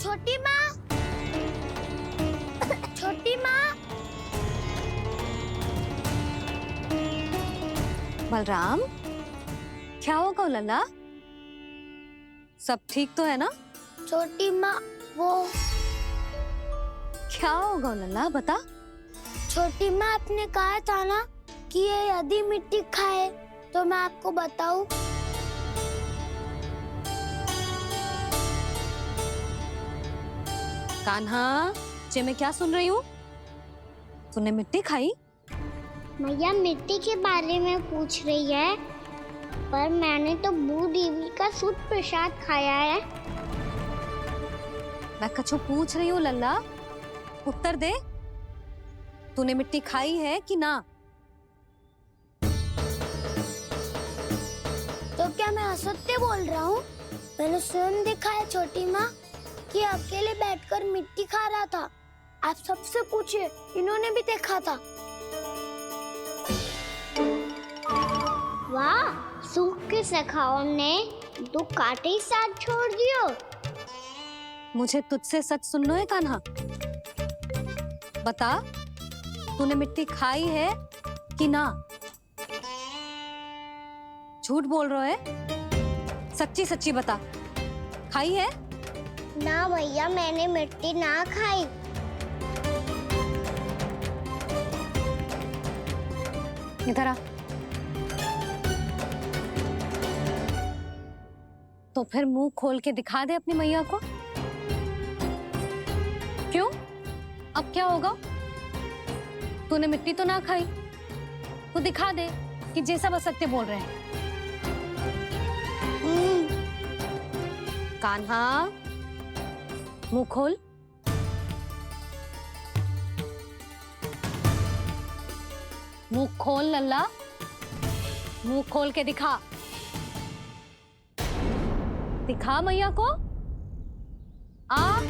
छोटी माँ, छोटी माँ। बलराम, क्या होगा लल्ला? सब ठीक तो है ना? छोटी माँ, वो क्या होगा लल्ला, बता। छोटी माँ, आपने कहा था ना कि ये यदि मिट्टी खाए तो मैं आपको बताऊं। कान्हा, जे मैं क्या सुन रही हूँ? तूने मिट्टी खाई? मैया मिट्टी के बारे में पूछ रही है, पर मैंने तो भू देवी का शुद्ध प्रसाद खाया है। मैं कछु पूछ रही हूँ लल्ला, उत्तर दे। तूने मिट्टी खाई है कि ना? तो क्या मैं असत्य बोल रहा हूँ? मैंने स्वयं देखा है छोटी माँ कि अकेले बैठकर मिट्टी खा रहा था। आप सबसे पूछिए, इन्होंने भी देखा था। वाह, सूख के सखाओं ने दो कांटे ही साथ छोड़ दियो। मुझे तुझसे सच सुनना है कान्हा। बता, तूने मिट्टी खाई है कि ना? झूठ बोल रहा है, सच्ची सच्ची बता, खाई है? ना भैया, मैंने मिट्टी ना खाई। इधर आ। तो फिर मुंह खोल के दिखा दे अपनी मैया को। क्यों? अब क्या होगा? तूने मिट्टी तो ना खाई, तो दिखा दे कि जैसा बस सत्य बोल रहे हैं। कान्हा, मुंह खोल। मुंह खोल लल्ला, मुंह खोल के दिखा। दिखा मैया को। आ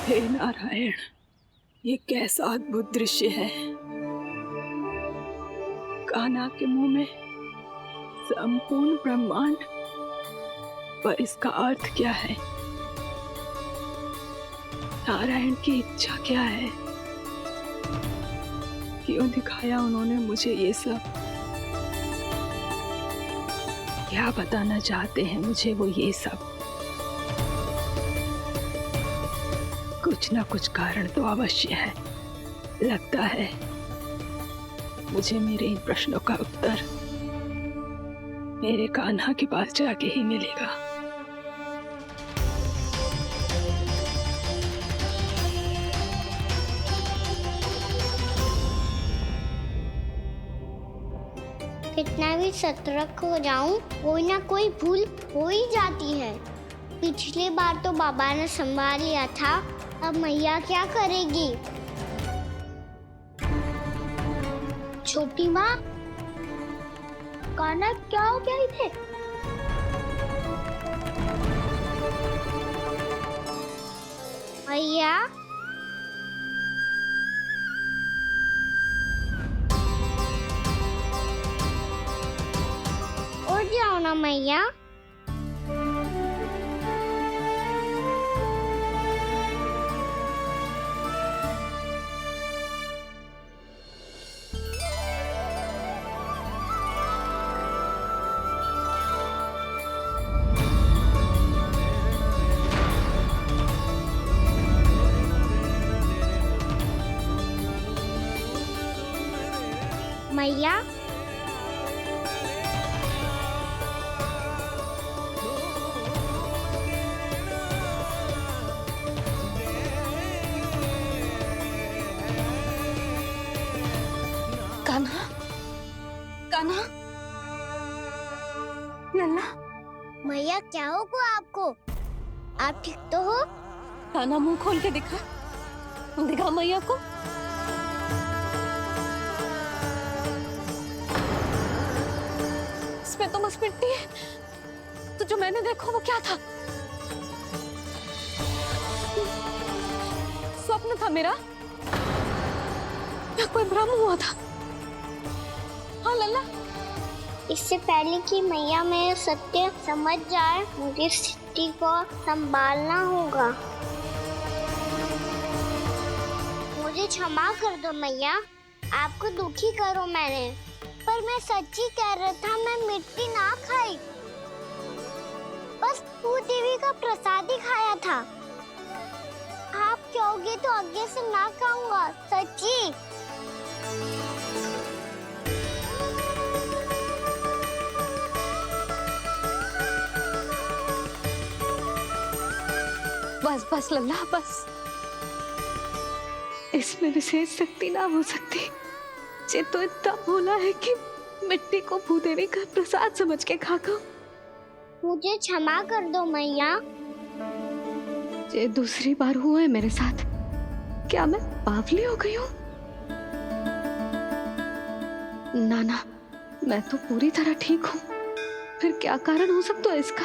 हे नारायण, ये कैसा अद्भुत दृश्य है। कान्हा के मुंह में संपूर्ण ब्रह्मांड, पर इसका अर्थ क्या है? नारायण की इच्छा क्या है? क्यों दिखाया उन्होंने मुझे ये सब? क्या बताना चाहते हैं मुझे वो ये सब? कुछ ना कुछ कारण तो अवश्य है। लगता है मुझे मेरे इन प्रश्नों का उत्तर मेरे कान्हा के पास जाके ही मिलेगा। कितना भी सतर्क हो जाऊं, कोई ना कोई भूल हो ही जाती है। पिछली बार तो बाबा ने संभाल लिया था, अब मैया क्या करेगी? छोटी माँ, कान्हा क्या हो गया इधर? मैया, उठ जाओ ना मैया। मैया, कान्हा, कान्हा, लल्ला, मैया क्या होगा आपको? आप ठीक तो हो? कान्हा मुंह खोल के दिखा, दिखा मैया को। इसमें तो बस मिट्टी है, तो जो मैंने देखा वो क्या था? स्वप्न था मेरा या कोई भ्रम हुआ था? हाँ लल्ला, इससे पहले कि मैया मेरे सत्य समझ जाए, मुझे स्थिति को संभालना होगा। मुझे क्षमा कर दो मैया, आपको दुखी करो मैंने, पर मैं सच्ची कह रहा था, मैं मिट्टी ना खाई, बस भू देवी का प्रसाद ही खाया था। आप कहोगे तो आगे से ना खाऊंगा, सच्ची। बस बस लल्ला, बस। इसमें विशेष शक्ति ना हो सकती। ये तो इतना भोला है कि मिट्टी को भूदेवी का प्रसाद समझ के खागा। मुझे क्षमा कर दो मैया। ये दूसरी बार हुआ है मेरे साथ। क्या मैं बावली हो गई हूँ? ना ना, मैं तो पूरी तरह ठीक हूँ। फिर क्या कारण हो सकता है इसका?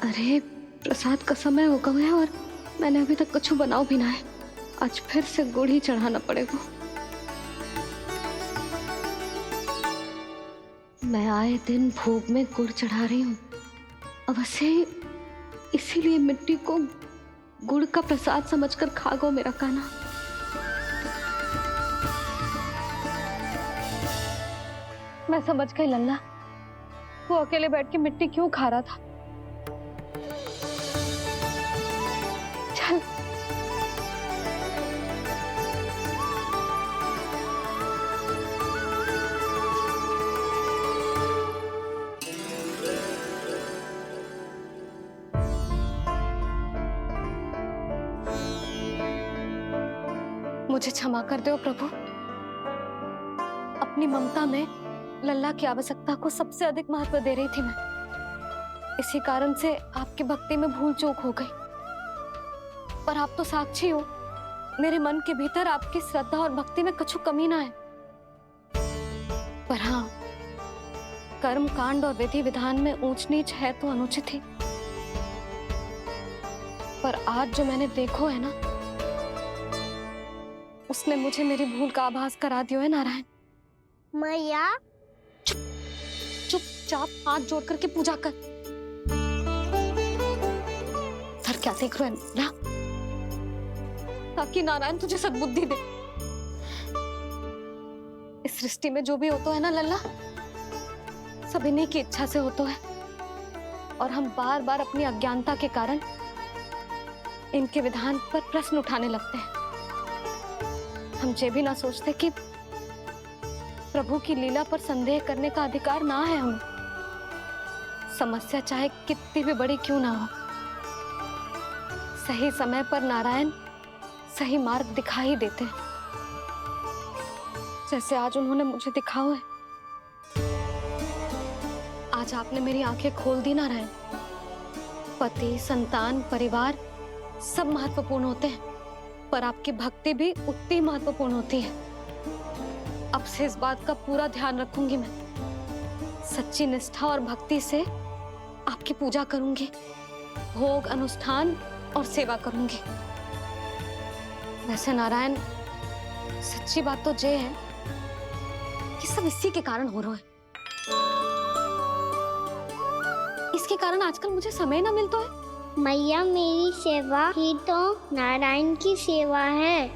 अरे प्रसाद का समय हो गया है और मैंने अभी तक कुछ बनाओ भी ना है। आज फिर से गुड़ ही चढ़ाना पड़ेगा। मैं आए दिन भोग में गुड़ चढ़ा रही हूँ, अवश्य इसीलिए मिट्टी को गुड़ का प्रसाद समझकर खा गो मेरा कान्हा। मैं समझ गई लल्ला, वो अकेले बैठ के मिट्टी क्यों खा रहा था। चल मुझे क्षमा कर दो प्रभु। अपनी ममता में लल्ला की आवश्यकता को सबसे अधिक महत्व दे रही थी मैं। इसी कारण से आपकी भक्ति में भूल चूक हो गई। पर आप तो साक्षी हो, मेरे मन के भीतर आपकी श्रद्धा और भक्ति में कुछ कमी ना है। पर हाँ, कर्म कांड और विधि विधान में ऊंच नीच है तो अनुचित ही। पर आज जो मैंने देखो है ना, उसने मुझे मेरी भूल का आभास करा दिया है नारायण। मैया, चुपचाप हाथ जोड़ करके पूजा कर। सर क्या देख रहे हैं ना? ताकि नारायण तुझे सद्बुद्धि दे। इस सृष्टि में जो भी होता है ना लल्ला, सब इन्हीं की इच्छा से होता है। और हम बार बार अपनी अज्ञानता के कारण इनके विधान पर प्रश्न उठाने लगते हैं। हम ये भी ना सोचते कि प्रभु की लीला पर संदेह करने का अधिकार ना है हमें। समस्या चाहे कितनी भी बड़ी क्यों ना हो, सही समय पर नारायण सही मार्ग दिखा ही देते हैं, जैसे आज उन्होंने मुझे दिखाओ है। आज आपने मेरी आंखें खोल दी नारायण। पति, संतान, परिवार सब महत्वपूर्ण होते हैं, पर आपकी भक्ति भी उतनी महत्वपूर्ण होती है। अब से इस बात का पूरा ध्यान रखूंगी मैं। सच्ची निष्ठा और भक्ति से आपकी पूजा करूंगी, भोग, अनुष्ठान और सेवा करूंगी। वैसे नारायण, सच्ची बात तो ये है कि सब इसी के कारण हो रहा है। इसके कारण आजकल मुझे समय ना मिलता है। मैया, मेरी सेवा ही तो नारायण की सेवा है।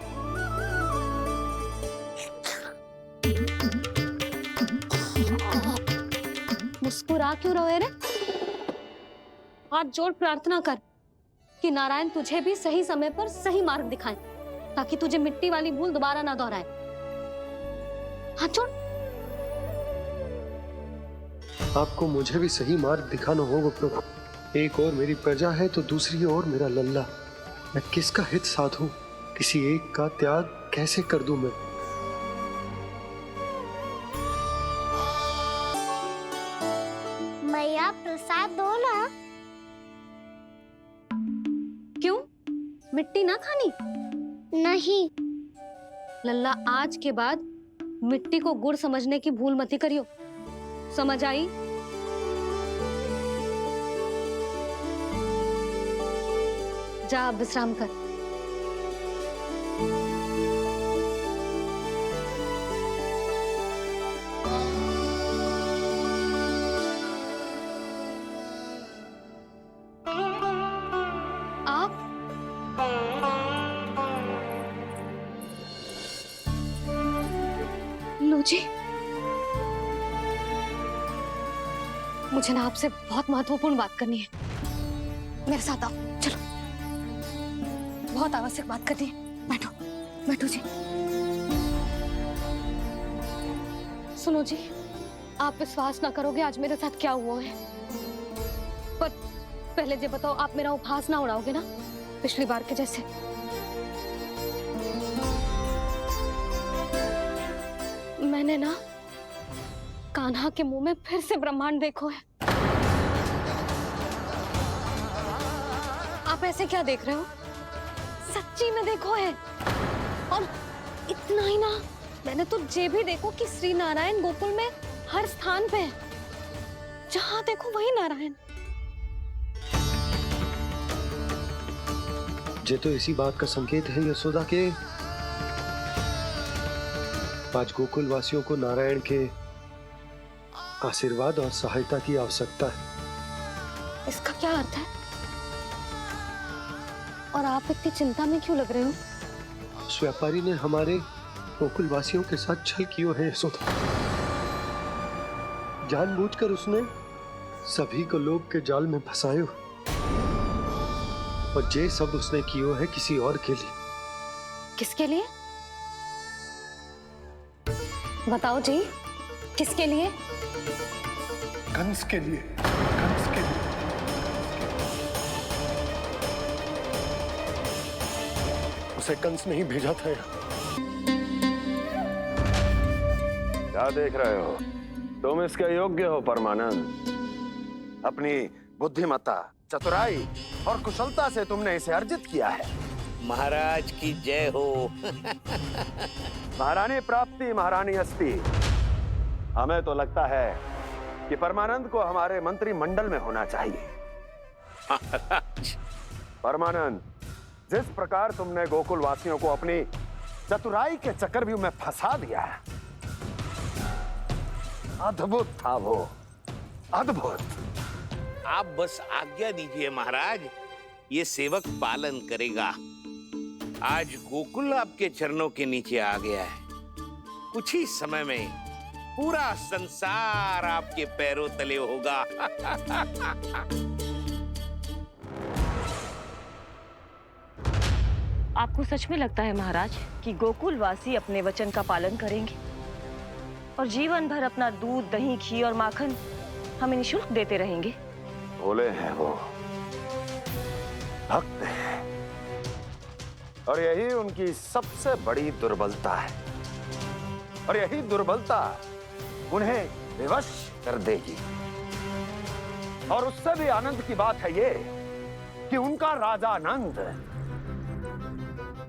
मुस्कुरा क्यों रहे रे? हाथ जोड़ प्रार्थना कर कि नारायण तुझे भी सही समय पर सही मार्ग दिखाएं, ताकि तुझे मिट्टी वाली भूल दोबारा ना दोहराए। हाथ जोड़। आपको मुझे भी सही मार्ग दिखाना होगा प्रभु। एक और मेरी प्रजा है तो दूसरी ओर मेरा लल्ला। मैं किसका हित साधूं? किसी एक का त्याग कैसे कर दूं मैं? मैया, प्रसाद दो ना। क्यों? मिट्टी ना खानी? नहीं। लल्ला, आज के बाद मिट्टी को गुड़ समझने की भूल मती करियो। समझ आई? जा अब विश्राम कर। आप लो जी, मुझे ना आपसे बहुत महत्वपूर्ण बात करनी है। मेरे साथ आओ, चलो। बहुत आवश्यक बात करनी है। बैठो, बैठो जी। सुनो जी, आप विश्वास ना करोगे आज मेरे साथ क्या हुआ है। पर पहले ये बताओ, आप मेरा उपहास ना उड़ाओगे ना, पिछली बार के जैसे? मैंने ना कान्हा के मुंह में फिर से ब्रह्मांड देखो है। आप ऐसे क्या देख रहे हो? सच्ची में देखो है। और इतना ही ना, मैंने तो ये भी देखो कि श्री नारायण गोकुल में हर स्थान पे है। जहां देखो वही नारायण। ये तो इसी बात का संकेत है यशोदा के आज गोकुल वासियों को नारायण के आशीर्वाद और सहायता की आवश्यकता है। इसका क्या अर्थ है? और आप इतनी चिंता में क्यों लग रहे हो? उस व्यापारी ने हमारे गोकुल वासियों के साथ छल किया है यशोदा। जानबूझकर उसने सभी को लोभ के जाल में फंसायो, और ये सब उसने किया है किसी और के लिए। किसके लिए? बताओ जी, किसके लिए? कंस के लिए। कंस के लिए। उसे कंस नहीं भेजा था। क्या देख रहे हो? तुम इसके योग्य हो परमानंद। अपनी बुद्धिमत्ता, चतुराई और कुशलता से तुमने इसे अर्जित किया है। महाराज की जय हो। महारानी प्राप्ति महारानी अस्ति। हमें तो लगता है कि परमानंद को हमारे मंत्रिमंडल में होना चाहिए। महाराज, परमानंद, जिस प्रकार तुमने गोकुल वासियों को अपनी चतुराई के चक्रव्यूह में फंसा दिया है, अद्भुत था वो, अद्भुत। आप बस आज्ञा दीजिए महाराज, ये सेवक पालन करेगा। आज गोकुल आपके चरणों के नीचे आ गया है। कुछ ही समय में पूरा संसार आपके पैरों तले होगा। आपको सच में लगता है महाराज कि गोकुलवासी अपने वचन का पालन करेंगे और जीवन भर अपना दूध, दही, घी और माखन हमें निःशुल्क देते रहेंगे? भोले हैं वो, भक्त हैं, और यही उनकी सबसे बड़ी दुर्बलता है। और यही दुर्बलता उन्हें विवश कर देगी। और उससे भी आनंद की बात है ये कि उनका राजा नंद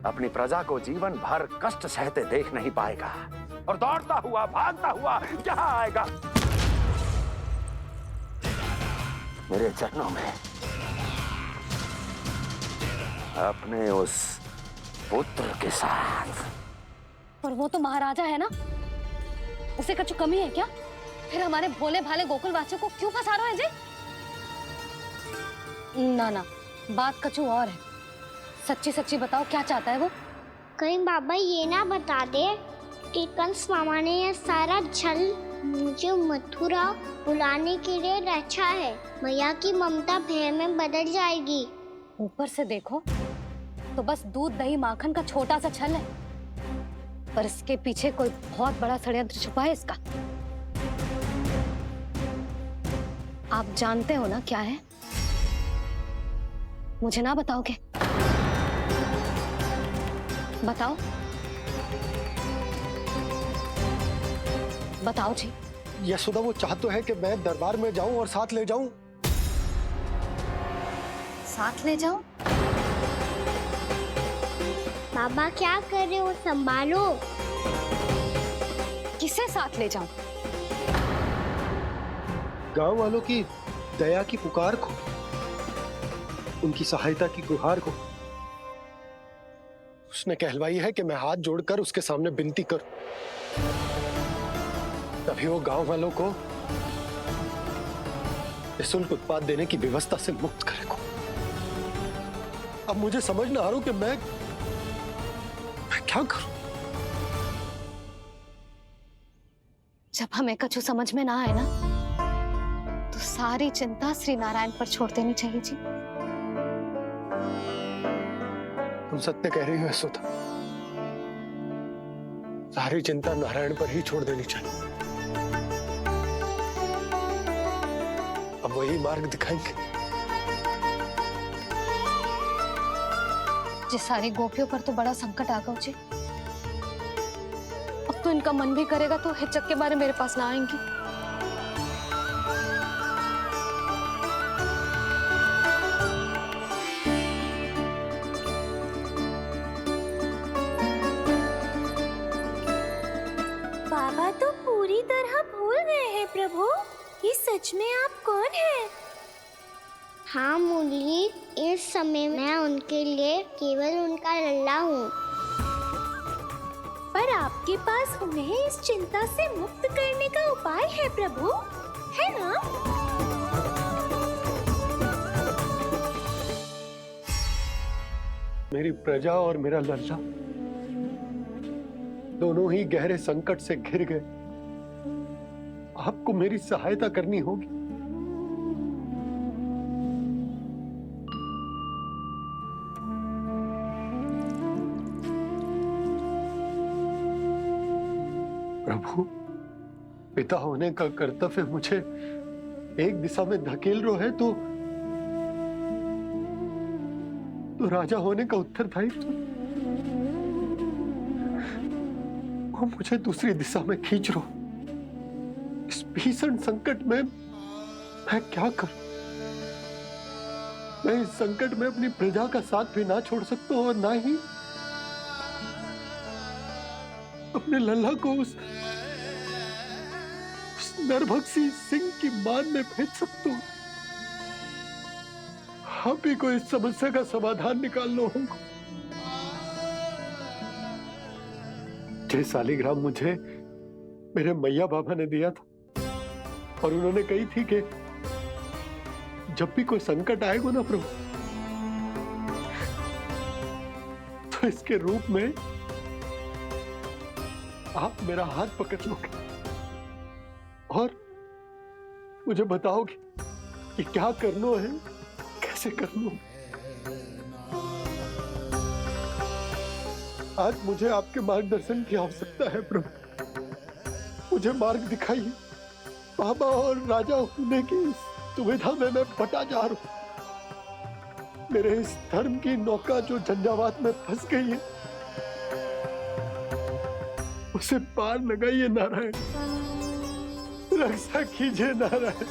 अपनी प्रजा को जीवन भर कष्ट सहते देख नहीं पाएगा और दौड़ता हुआ, भागता हुआ यहाँ आएगा मेरे चरणों में, अपने उस पुत्र के साथ। पर वो तो महाराजा है ना, उसे कुछ कमी है क्या? फिर हमारे भोले भाले गोकुल वासियों को क्यों फंसा रहे हैं जी? ना ना, बात कछु और है। सच्ची सच्ची बताओ, क्या चाहता है वो? कहीं बाबा ये ना बता दे कि कंस मामा ने यह सारा छल मुझे मथुरा बुलाने के लिए रचा है। मैया की ममता भय में बदल जाएगी। ऊपर से देखो तो बस दूध, दही, माखन का छोटा सा छल है, पर इसके पीछे कोई बहुत बड़ा षड्यंत्र छुपा है इसका। आप जानते हो ना क्या है? मुझे ना बताओगे? बताओ बताओ जी। यशोदा, वो चाह तो है कि मैं दरबार में जाऊं और साथ ले जाऊं। साथ ले जाओ? बाबा क्या कर रहे हो, संभालो। किसे साथ ले जाऊं? गांव वालों की दया की पुकार को, उनकी सहायता की गुहार को। उसने कहलवाई है कि मैं हाथ जोड़कर उसके सामने विनती करूं, तभी वो गांव वालों को निःशुल्क उत्पाद देने की व्यवस्था से मुक्त करेगा। अब मुझे समझ ना आ रहा कि मैं क्या करूं। जब हमें कछु समझ में ना आए ना, तो सारी चिंता श्री नारायण पर छोड़ देनी चाहिए जी। तुम सत्य कह रही हो यशोदा, सारी चिंता नारायण पर ही छोड़ देनी चाहिए। अब वही मार्ग दिखाएंगे। जिस सारी गोपियों पर तो बड़ा संकट आ गया जी। अब तो इनका मन भी करेगा तो हिचक के बारे मेरे पास ना आएंगी। बाबा तो पूरी तरह भूल गए हैं प्रभु, ये सच में आप कौन हैं? हाँ मुरली, इस समय मैं उनके लिए केवल उनका लल्ला हूँ। पर आपके पास उन्हें इस चिंता से मुक्त करने का उपाय है प्रभु, है ना? मेरी प्रजा और मेरा लल्ला दोनों ही गहरे संकट से घिर गए। आपको मेरी सहायता करनी होगी। प्रभु, पिता होने का कर्तव्य मुझे एक दिशा में धकेल रहा है तो राजा होने का उत्तरदायित्व वो मुझे दूसरी दिशा में खींच रहा। इस भीषण संकट में मैं क्या करूं? मैं इस संकट में अपनी प्रजा का साथ भी ना छोड़ सकता हूं और ना ही अपने लल्ला को उस नरभक्षी सिंह की मान में भेज सकता हूं। आप ही को इस समस्या का समाधान निकालना होगा। ये शालिग्राम मुझे मेरे मैया बाबा ने दिया था और उन्होंने कही थी कि जब भी कोई संकट आएगा ना प्रभु, तो इसके रूप में आप मेरा हाथ पकड़ लोगे और मुझे बताओगे कि क्या करना है, कैसे करना है। आज मुझे आपके मार्गदर्शन की आवश्यकता है प्रभु। मुझे मार्ग दिखाइए। बाबा और राजा होने की इस दुविधा में मैं बटा जा रहा हूं। मेरे इस धर्म की नौका जो झंझावात में फंस गई है, उसे पार लगाइए नारायण। रक्षा कीजिए नारायण।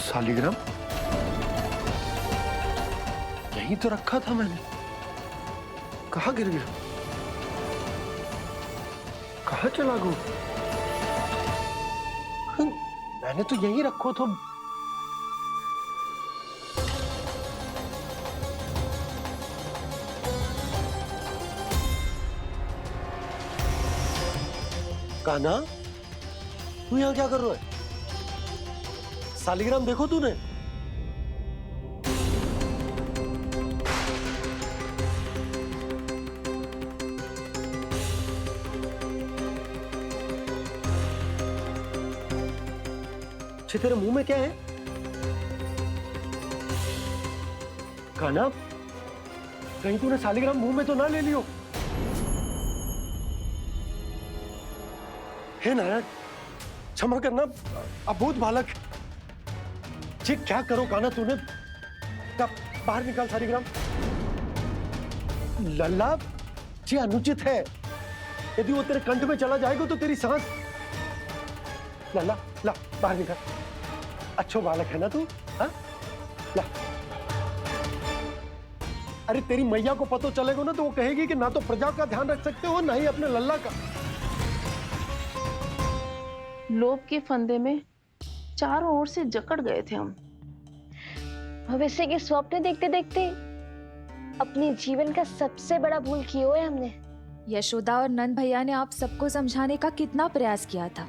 शालिग्राम यहीं तो रखा था मैंने। कहाँ गिर गया? कहाँ चला गया? मैंने तो यहीं रखो तो। कान्हा, तू यहाँ क्या कर रहा है? शालिग्राम देखो तूने? अच्छे, तेरे मुंह में क्या है? कान्हा, कहीं तूने शालिग्राम मुंह में तो ना ले लियो? हे नारायण, क्षमा करना, अबोध बालक। जी क्या करो कान्हा तूने? कब बाहर निकाल शालिग्राम। लल्ला, जी अनुचित है। यदि वो तेरे कंठ में चला जाएगा तो तेरी सांस। लल्ला, ला बाहर निकाल। अच्छो बालक है ना तू? हाँ, ला। अरे तेरी मैया को पता चलेगा ना तो वो कहेगी कि ना तो प्रजा का ध्यान रख सकते हो, ना ही अपने लल्ला का। लोभ के फंदे में चारों ओर से जकड़ गए थे हम। भविष्य के स्वप्न देखते देखते अपने जीवन का सबसे बड़ा भूल किया है हमने। यशोदा और नंद भैया ने आप सबको समझाने का कितना प्रयास किया था,